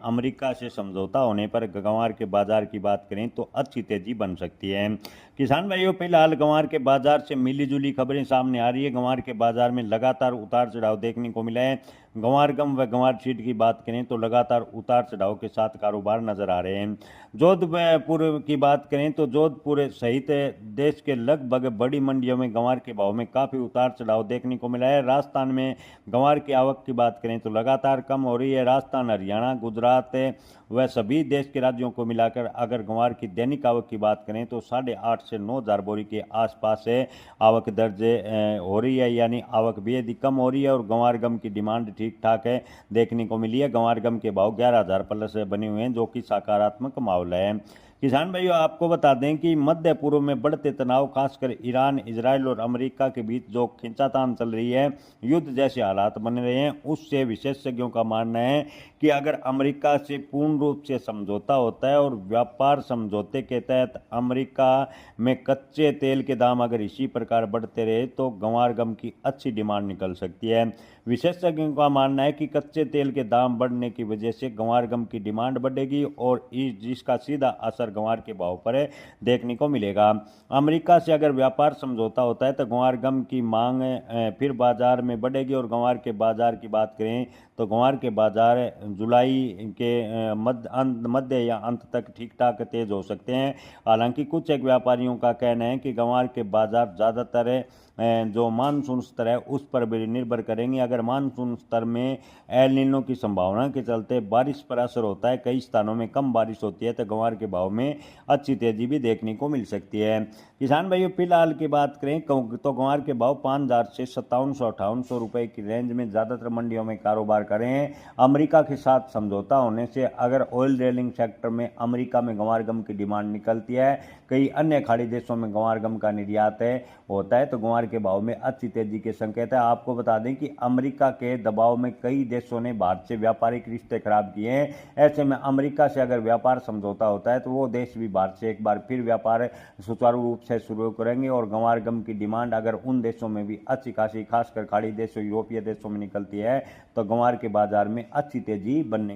America से समझौता होने पर ग्वार के बाजार की बात करें तो अच्छी तेजी बन सकती है। किसान भाइयों, फिलहाल ग्वार के बाजार से मिली-जुली खबरें सामने आ रही है। ग्वार के बाजार में लगातार उतार-चढ़ाव देखने को मिला है। ग्वार गम व ग्वार सीड की बात करें तो लगातार उतार-चढ़ाव के साथ कारोबार नजर आ रहे हैं। जोधपुर की बात करें तो जोधपुर सहित देश के लगभग बड़ी मंडियों में ग्वार के भाव में काफी उतार-चढ़ाव देखने को मिला है। राजस्थान में ग्वार की आवक की बात करें तो लगातार कम हो रही है। राजस्थान, हरियाणा, गुजरात व सभी देश के राज्यों को मिलाकर अगर ग्वार की दैनिक आवक की बात करें तो 8,500 से 9,000 बोरी के आसपास से आवक दर्ज हो रही है, यानी आवक बेहद ही कम हो रही है। और ग्वार गम की डिमांड ठीक ठाक है देखने को मिली है। ग्वार गम के भाव 11,000 प्लस बने हुए हैं, जो कि सकारात्मक माहौल है। किसान भाइयों, आपको बता दें कि मध्य पूर्व में बढ़ते तनाव, खासकर ईरान, इजराइल और अमेरिका के बीच जो खींचातान चल रही है, युद्ध जैसे हालात बन रहे हैं, उससे विशेषज्ञों का मानना है कि अगर अमेरिका से पूर्ण रूप से समझौता होता है और व्यापार समझौते के तहत अमेरिका में कच्चे तेल के दाम अगर इसी प्रकार बढ़ते रहे तो ग्वार गम की अच्छी डिमांड निकल सकती है। विशेषज्ञों का मानना है कि कच्चे तेल के दाम बढ़ने की वजह से ग्वार गम की डिमांड बढ़ेगी और जिसका सीधा असर ग्वार के भाव पर देखने को मिलेगा। अमेरिका से अगर व्यापार समझौता होता है तो ग्वार गम की मांग फिर बाजार में बढ़ेगी। और ग्वार के बाजार की बात करें तो ग्वार के बाजार जुलाई के मध्य या अंत तक ठीक ठाक तेज हो सकते हैं। हालांकि कुछ एक व्यापारियों का कहना है कि ग्वार के बाजार ज़्यादातर जो मानसून स्तर है उस पर भी निर्भर करेंगे। अगर मानसून स्तर में एल नीनो की संभावना के चलते बारिश पर असर होता है, कई स्थानों में कम बारिश होती है, तो ग्वार के भाव में अच्छी तेजी भी देखने को मिल सकती है। किसान भाइयों, फिलहाल की बात करें तो ग्वार के भाव 5,000 से 5700-5800 रुपए की रेंज में ज़्यादातर मंडियों में कारोबार कर रहे हैं। अमेरिका के साथ समझौता होने से अगर ऑयल ड्रिलिंग सेक्टर में अमेरिका में ग्वार गम की डिमांड निकलती है, कई अन्य खाड़ी देशों में ग्वार गम का निर्यात होता है, तो ग्वार के भाव में अच्छी तेजी के संकेत है। आपको बता दें कि अमेरिका के दबाव में कई देशों ने भारत से व्यापारिक रिश्ते खराब किए हैं। ऐसे में अमेरिका से अगर व्यापार समझौता होता है तो वो देश भी भारत से एक बार फिर व्यापार सुचारू रूप से शुरू करेंगे। और ग्वार गम की डिमांड अगर उन देशों में भी अच्छी खासी, खासकर खाड़ी देशों, यूरोपीय देशों में निकलती है, तो ग्वार के बाजार में अच्छी तेजी बनने